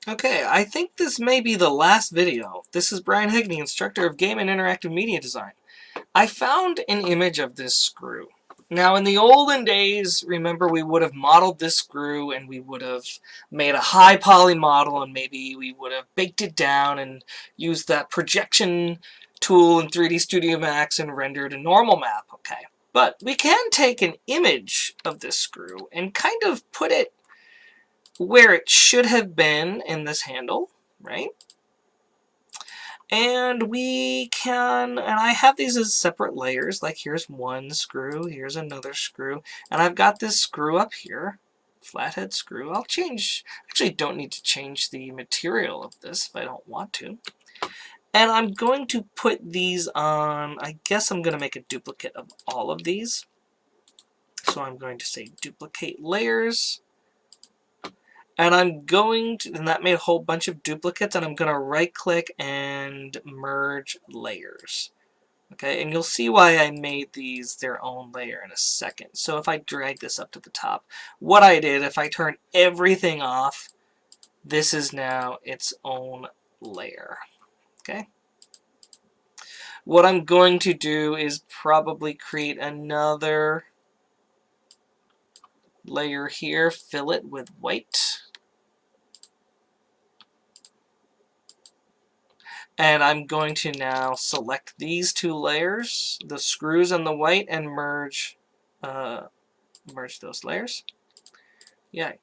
Okay, I think this may be the last video. This is Brian Hegney, instructor of Game and Interactive Media Design. I found an image of this screw. Now, in the olden days, remember, we would have modeled this screw and we would have made a high poly model and maybe we would have baked it down and used that projection tool in 3D Studio Max and rendered a normal map. Okay, but we can take an image of this screw and kind of put it where it should have been in this handle, right? And we can, and I have these as separate layers, like here's one screw, here's another screw, and I've got this screw up here, flathead screw. I'll change, actually don't need to change the material of this if I don't want to. And I'm going to put these on, I guess I'm going to make a duplicate of all of these. So I'm going to say duplicate layers. And I'm going to, and that made a whole bunch of duplicates, and I'm going to right click and merge layers. Okay, and you'll see why I made these their own layer in a second. So if I drag this up to the top, what I did, if I turn everything off, this is now its own layer. Okay. What I'm going to do is probably create another layer here, fill it with white. And I'm going to now select these two layers, the screws and the white, and merge those layers. Yay.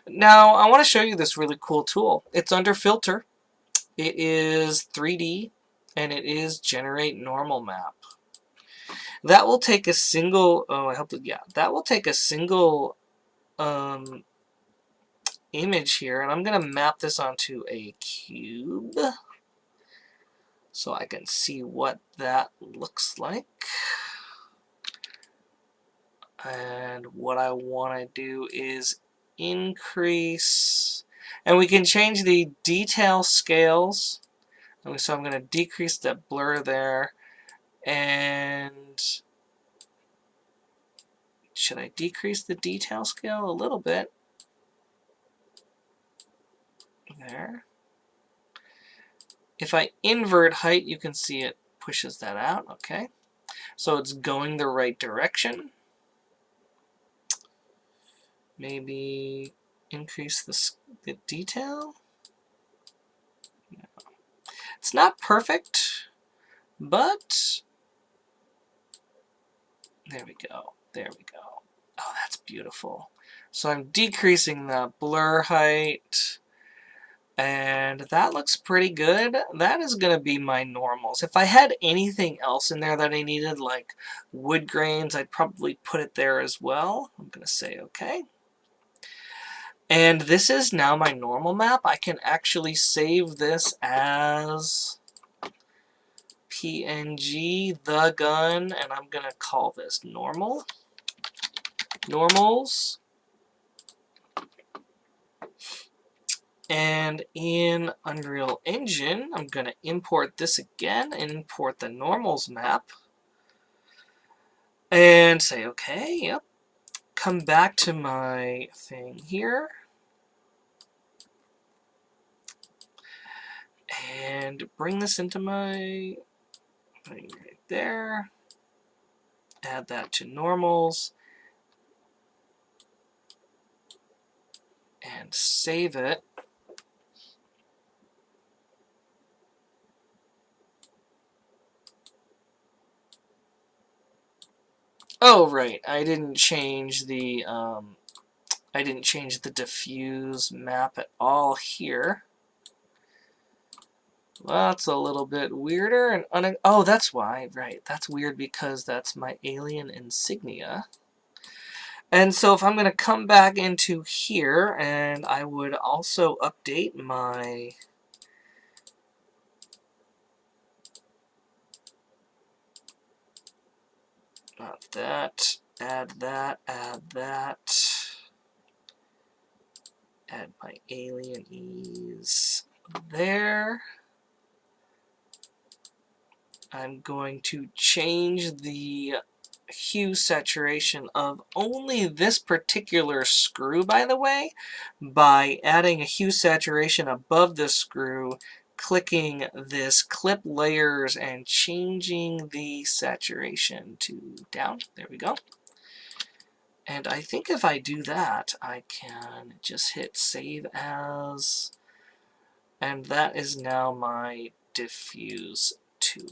Now, I want to show you this really cool tool. It's under Filter. It is 3D, and it is Generate Normal Map. That will take a single, that will take a single image here, and I'm going to map this onto a cube so I can see what that looks like. And what I want to do is increase, and we can change the detail scales. And so I'm going to decrease the blur there, and should I decrease the detail scale a little bit? There. If I invert height, you can see it pushes that out. Okay, so it's going the right direction. Maybe increase the detail. No. It's not perfect, but there we go. There we go. Oh, that's beautiful. So I'm decreasing the blur height, and that looks pretty good. That is going to be my normals. If I had anything else in there that I needed, like wood grains, I'd probably put it there as well. I'm going to say OK. And this is now my normal map. I can actually save this as PNG, the gun, and I'm going to call this normal. Normals. And in Unreal Engine, I'm going to import this again, and import the normals map. And say, okay, yep. Come back to my thing here. And bring this into my thing right there. Add that to normals. And save it. Oh, right. I didn't change the diffuse map at all here. Well, that's a little bit weirder and oh, that's why, right. That's weird because that's my alien insignia. And so if I'm going to come back into here, and I would also update my not that, add that, add that, add my alien ease there. I'm going to change the hue saturation of only this particular screw, by the way, by adding a hue saturation above the screw, clicking this clip layers and changing the saturation to down. There we go. And I think if I do that, I can just hit save as, and that is now my diffuse 2.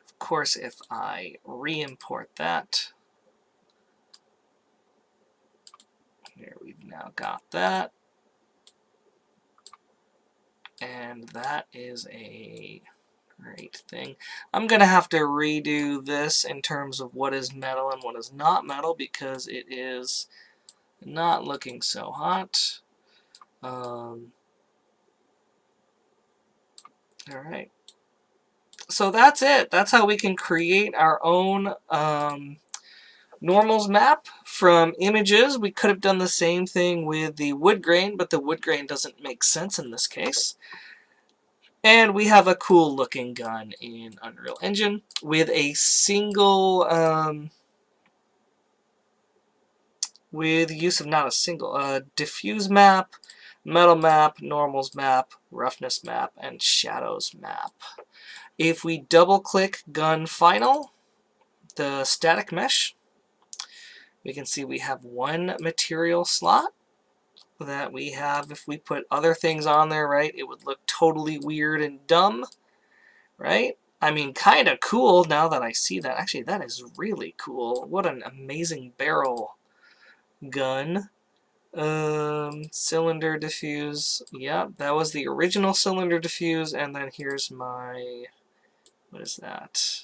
Of course, if I re-import that, here we've now got that. And that is a great thing. I'm going to have to redo this in terms of what is metal and what is not metal because it is not looking so hot. Alright. So that's it. That's how we can create our own normals map from images. We could have done the same thing with the wood grain, but the wood grain doesn't make sense in this case. And we have a cool looking gun in Unreal Engine with a single, with use of not a single, diffuse map, metal map, normals map, roughness map, and shadows map. If we double click gun final, the static mesh, we can see we have one material slot that we have. If we put other things on there, right, it would look totally weird and dumb, right? I mean, kind of cool now that I see that. Actually, that is really cool. What an amazing barrel gun. Cylinder diffuse. Yep, that was the original cylinder diffuse, and then here's my, what is that?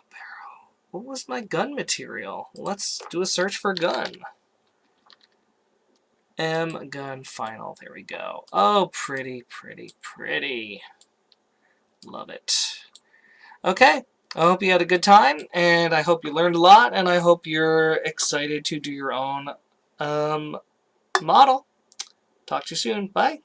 Barrel. What was my gun material? Let's do a search for gun. M gun final. There we go. Oh, pretty, pretty, pretty. Love it. Okay. I hope you had a good time, and I hope you learned a lot, and I hope you're excited to do your own model. Talk to you soon. Bye.